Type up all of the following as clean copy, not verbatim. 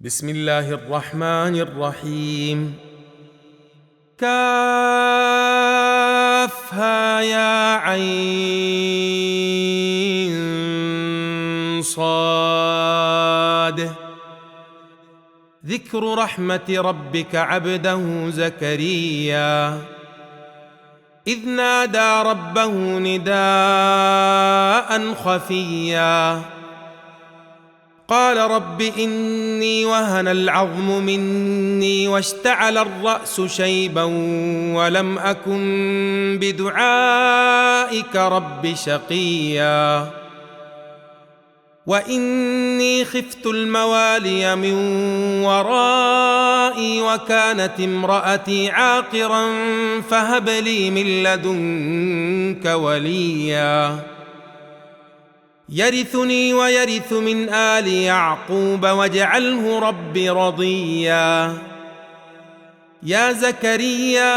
بسم الله الرحمن الرحيم. كافها يا عين صاد. ذكر رحمة ربك عبده زكريا إذ نادى ربه نداء خفيا قال رب إني وهن العظم مني واشتعل الرأس شيبا ولم أكن بدعائك رب شقيا وإني خفت الموالي من ورائي وكانت امرأتي عاقرا فهب لي من لدنك وليا يرثني ويرث من آل يعقوب واجعله رب رضيا يا زكريا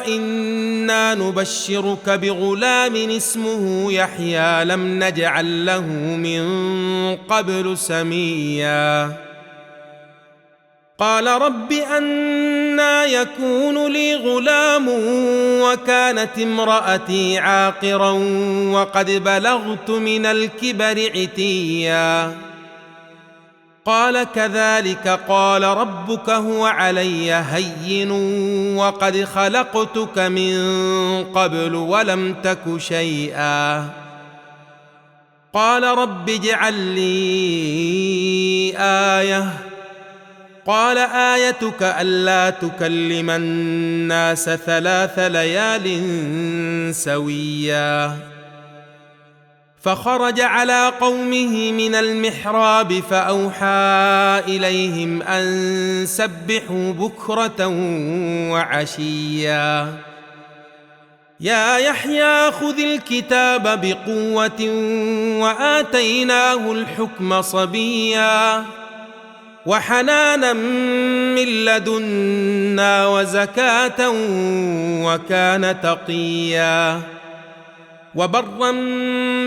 إنا نبشرك بغلام اسمه يحيى لم نجعل له من قبل سميا قال رب أنى يكون لي غلام وكانت امرأتي عاقرا وقد بلغت من الكبر عتيا قال كذلك قال ربك هو علي هين وقد خلقتك من قبل ولم تك شيئا قال رب اجعل لي آية قال آيتك ألا تكلم الناس 3 ليال سويا فخرج على قومه من المحراب فأوحى إليهم أن سبحوا بكرة وعشيا يا يحيى خذ الكتاب بقوة وآتيناه الحكم صبيا وحنانا من لدنا وزكاة وكان تقيا وبرا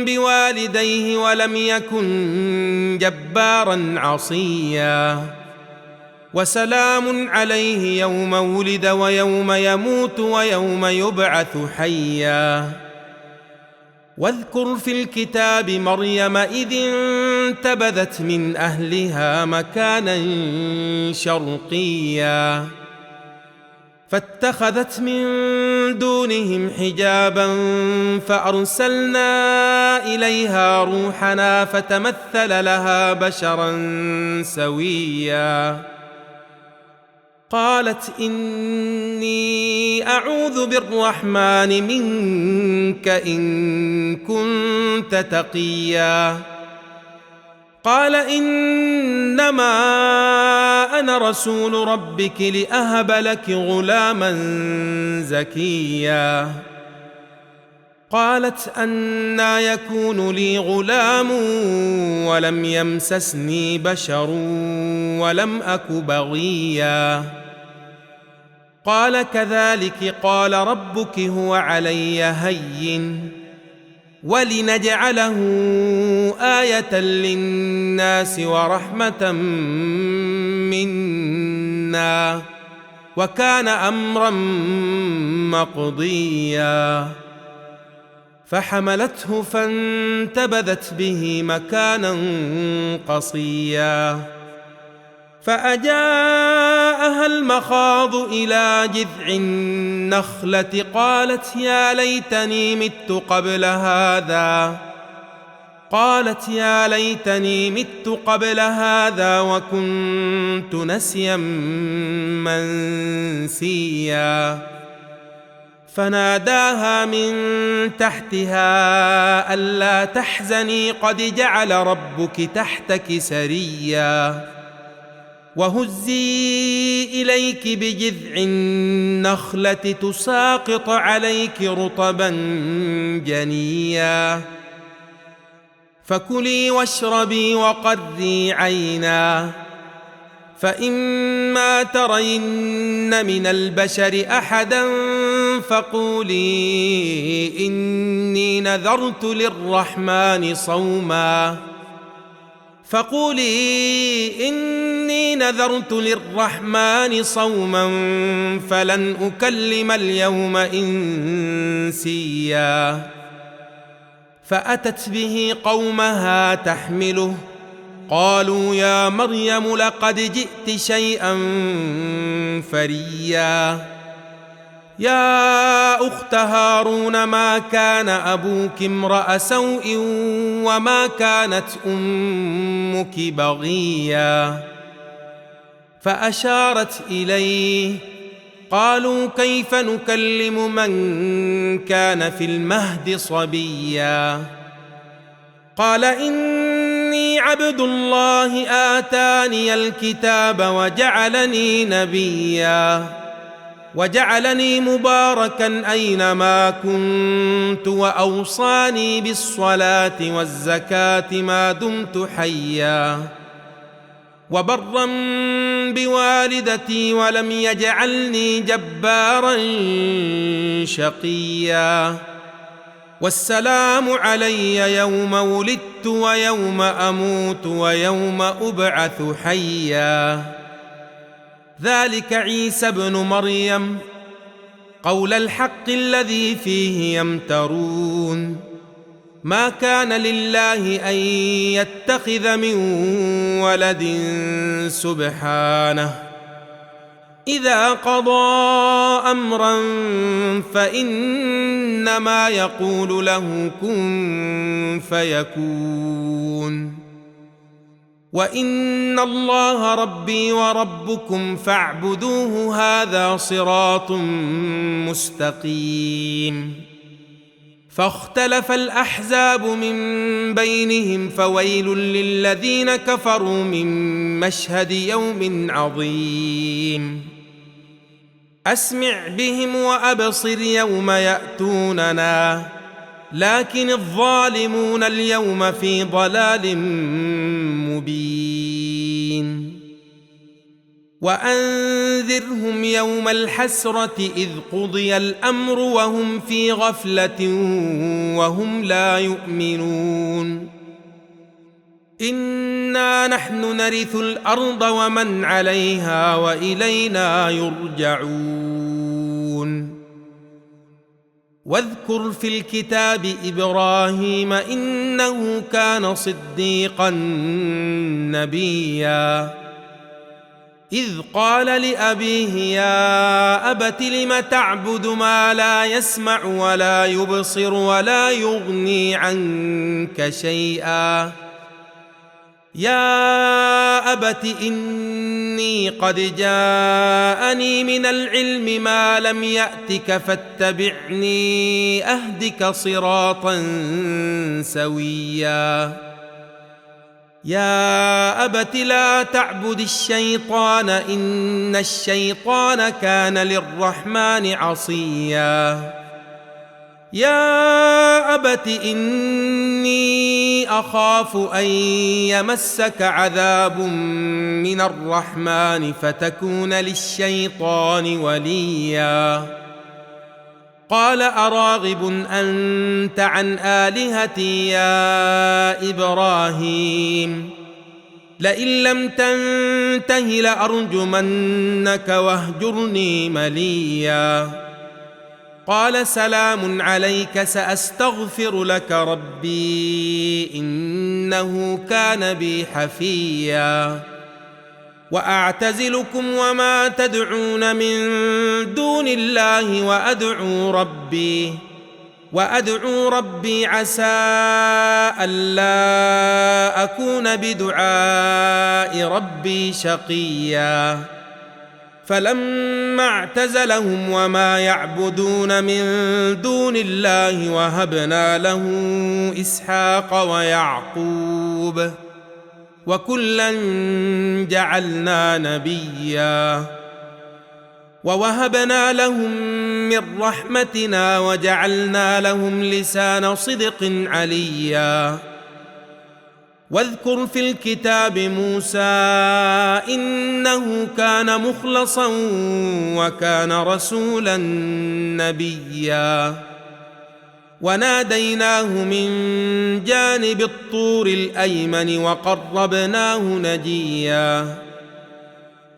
بوالديه ولم يكن جبارا عصيا وسلام عليه يوم ولد ويوم يموت ويوم يبعث حيا واذكر في الكتاب مريم إذ انتبذت من أهلها مكانا شرقيا فاتخذت من دونهم حجابا فأرسلنا إليها روحنا فتمثل لها بشرا سويا قالت إني أعوذ بالرحمن منك إن كنت تقيا قال إنما أنا رسول ربك لأهب لك غلاما زكيا قالت أنى يكون لي غلام ولم يمسسني بشر ولم أك بغيا قال كذلك قال ربك هو علي هين ولنجعله آية للناس ورحمة منا وكان أمرا مقضيا فحملته فانتبذت به مكانا قصيا فأجاءها المخاض إلى جذع النخلة قالت يا ليتني مت قبل هذا وكنت نسيا منسيا فناداها من تحتها ألا تحزني قد جعل ربك تحتك سريا وهزي إليك بجذع النخلة تساقط عليك رطبا جنيا فكلي واشربي وقري عينا فإما ترين من البشر أحدا فقولي إني نذرت للرحمن صوما فقولي إني نذرت للرحمن صوما فلن أكلم اليوم إنسيا فأتت به قومها تحمله قالوا يا مريم لقد جئت شيئا فريا يا أخت هارون ما كان أبوك امرأ سوء وما كانت أمك بغيا فأشارت إليه قالوا كيف نكلم من كان في المهد صبيا قال إني عبد الله آتاني الكتاب وجعلني نبيا وجعلني مباركا أينما كنت وأوصاني بالصلاة والزكاة ما دمت حيا وبرا بوالدتي ولم يجعلني جبارا شقيا والسلام علي يوم ولدت ويوم أموت ويوم أبعث حيا ذلك عيسى ابن مريم قول الحق الذي فيه يمترون ما كان لله أن يتخذ من ولد سبحانه إذا قضى أمرا فإنما يقول له كن فيكون وإن الله ربي وربكم فاعبدوه هذا صراط مستقيم فاختلف الأحزاب من بينهم فويل للذين كفروا من مشهد يوم عظيم أسمع بهم وأبصر يوم يأتوننا لكن الظالمون اليوم في ضلال مبين وأنذرهم يوم الحسرة إذ قضي الأمر وهم في غفلة وهم لا يؤمنون إنا نحن نرث الأرض ومن عليها وإلينا يرجعون واذكر في الكتاب إبراهيم إنه كان صديقا نبيا إذ قال لأبيه يا أبت لم تعبد ما لا يسمع ولا يبصر ولا يغني عنك شيئا يا أبت إني قد جاءني من العلم ما لم يأتك فاتبعني أهدك صراطا سويا يا أبت لا تعبد الشيطان إن الشيطان كان للرحمن عصيا يا أبت إني أخاف أن يمسك عذاب من الرحمن فتكون للشيطان وليا قال أراغب أنت عن آلهتي يا إبراهيم لئن لم تنته لأرجمنك واهجرني مليا قال سلام عليك سأستغفر لك ربي إنه كان بي حفيا وأعتزلكم وما تدعون من دون الله وأدعو ربي عسى ألا أكون بدعاء ربي شقيا فلما اعتزلهم وما يعبدون من دون الله وهبنا له إسحاق ويعقوب وكلا جعلنا نبيا ووهبنا لهم من رحمتنا وجعلنا لهم لسان صدق عليا واذكر في الكتاب موسى إنه كان مخلصا وكان رسولا نبيا وناديناه من جانب الطور الأيمن وقربناه نجيا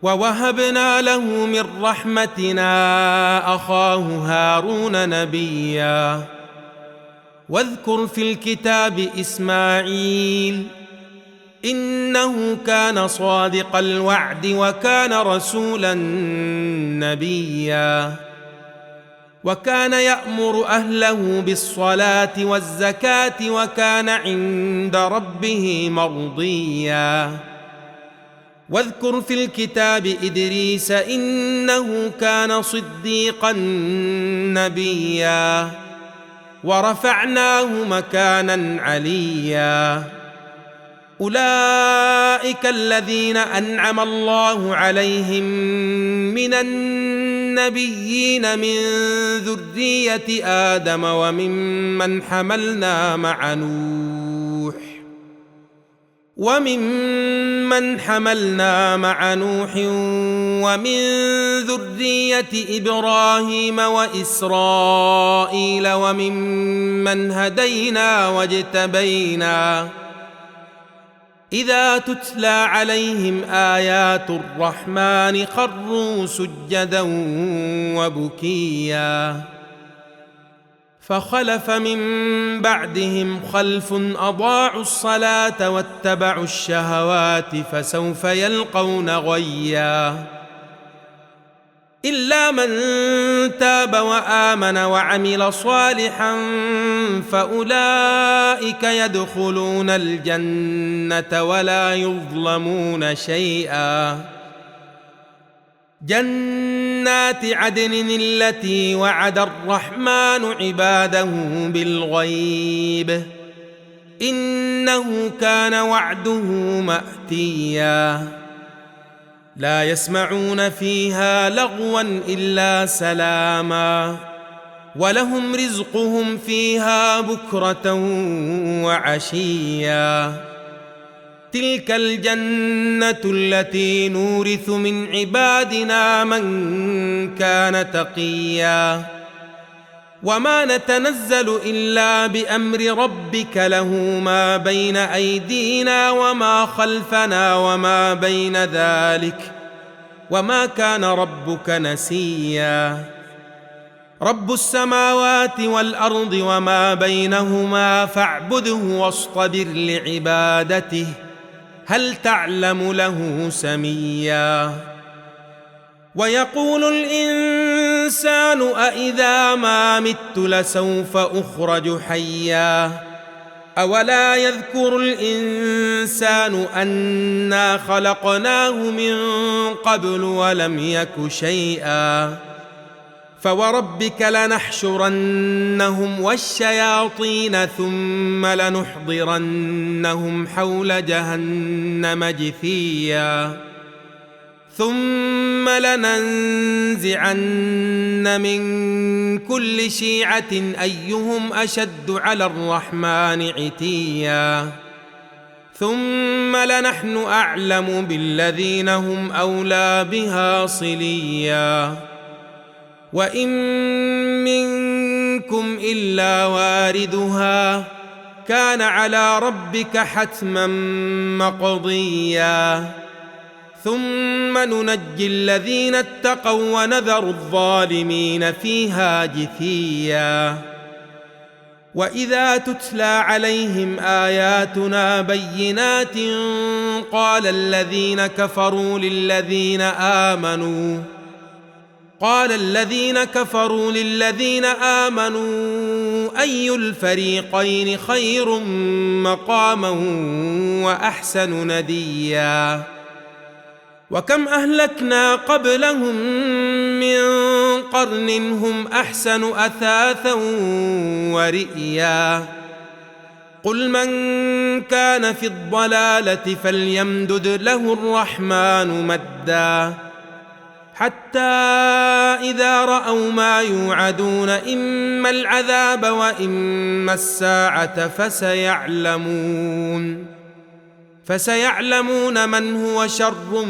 ووهبنا له من رحمتنا أخاه هارون نبيا. واذكر في الكتاب إسماعيل إنه كان صادق الوعد وكان رسولا نبيا. وكان يأمر أهله بالصلاة والزكاة وكان عند ربه مرضيا. واذكر في الكتاب إدريس إنه كان صديقا نبيا ورفعناه مكانا عليا. أولئك الذين أنعم الله عليهم من النبيين من ذرية آدم وممن حملنا مع نوح ومن ذرية إبراهيم وإسرائيل وممن هدينا واجتبينا. إذا تتلى عليهم آيات الرحمن خروا سجدا وبكيا. فخلف من بعدهم خلف أضاعوا الصلاة واتبعوا الشهوات فسوف يلقون غيا. إلا من تاب وآمن وعمل صالحا فأولئك يدخلون الجنة ولا يظلمون شيئا. جنات عدن التي وعد الرحمن عباده بالغيب إنه كان وعده مأتيا. لا يسمعون فيها لغوا إلا سلاما ولهم رزقهم فيها بكرة وعشيا. تلك الجنة التي نورث من عبادنا من كان تقيا. وما نتنزل إلا بأمر ربك له ما بين أيدينا وما خلفنا وما بين ذلك وما كان ربك نسيا. رب السماوات والأرض وما بينهما فاعبده واصطبر لعبادته هل تعلم له سميا. ويقول الإنسان أإذا ما مت لسوف أخرج حيا. أولا يذكر الإنسان أنا خلقناه من قبل ولم يك شيئا. فوربك لنحشرنهم والشياطين ثم لنحضرنهم حول جهنم جثيا. ثم لننزعن من كل شيعة أيهم أشد على الرحمن عتيا. ثم لنحن أعلم بالذين هم أولى بها صليا. وإن منكم إلا واردها كان على ربك حتما مقضيا. ثم ننجي الذين اتقوا ونذر الظالمين فيها جثيا. وإذا تتلى عليهم آياتنا بينات قال الذين كفروا للذين آمنوا أي الفريقين خير مقاما وأحسن نديا. وكم أهلكنا قبلهم من قرن هم أحسن أثاثا ورئيا. قل من كان في الضلالة فليمدد له الرحمن مدا حتى إذا رأوا ما يوعدون إما العذاب وإما الساعة فسيعلمون من هو شر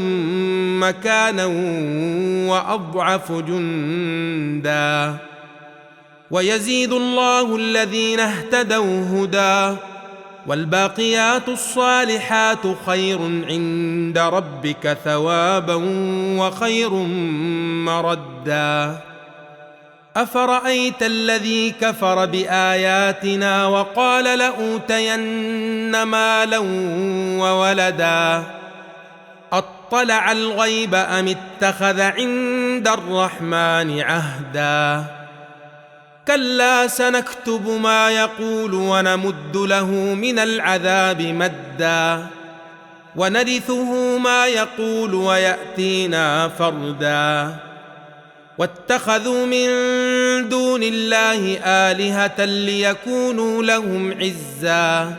مكانا وأضعف جندا. ويزيد الله الذين اهتدوا هدى والباقيات الصالحات خير عند ربك ثوابا وخير مردا أفرأيت الذي كفر بآياتنا وقال لأوتين مالا وولدا أطلع الغيب أم اتخذ عند الرحمن عهدا كلا سنكتب ما يقول ونمد له من العذاب مدا ونرثه ما يقول ويأتينا فردا واتخذوا من دون الله آلهة ليكونوا لهم عزا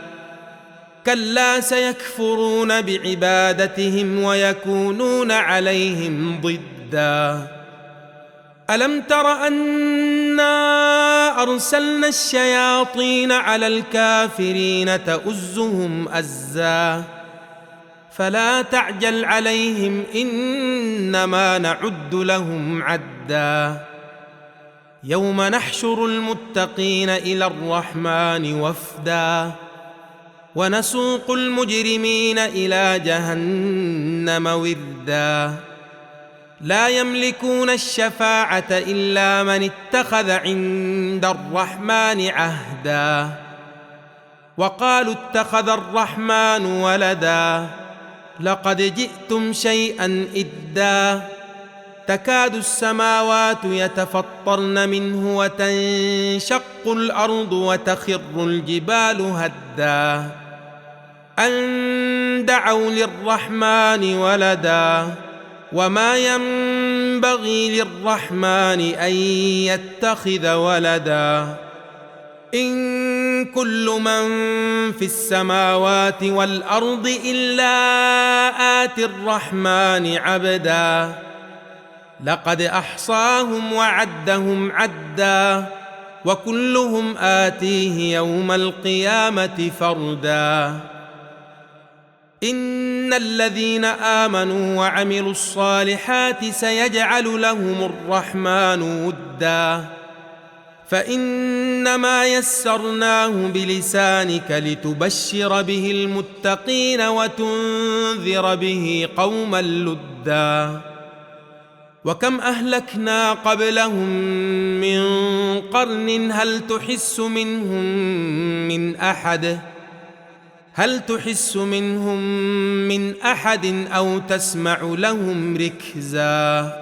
كلا سيكفرون بعبادتهم ويكونون عليهم ضدا ألم تر أنا أرسلنا الشياطين على الكافرين تؤزهم أزا فلا تعجل عليهم إنما نعد لهم عدا يوم نحشر المتقين إلى الرحمن وفدا ونسوق المجرمين إلى جهنم وردا لا يملكون الشفاعة إلا من اتخذ عند الرحمن عهدا وقالوا اتخذ الرحمن ولدا لقد جئتم شيئا إدا تكاد السماوات يتفطرن منه وتنشق الأرض وتخر الجبال هدا أن دعوا للرحمن ولدا وما ينبغي للرحمن أن يتخذ ولدا إن كل من في السماوات والأرض إلا آتي الرحمن عبدا لقد أحصاهم وعدهم عدا وكلهم آتيه يوم القيامة فردا إن الذين آمنوا وعملوا الصالحات سيجعل لهم الرحمن ودا فإنما يسرناه بلسانك لتبشر به المتقين وتنذر به قوما لدا وكم أهلكنا قبلهم من قرن هل تحس منهم من أحد أو تسمع لهم ركزا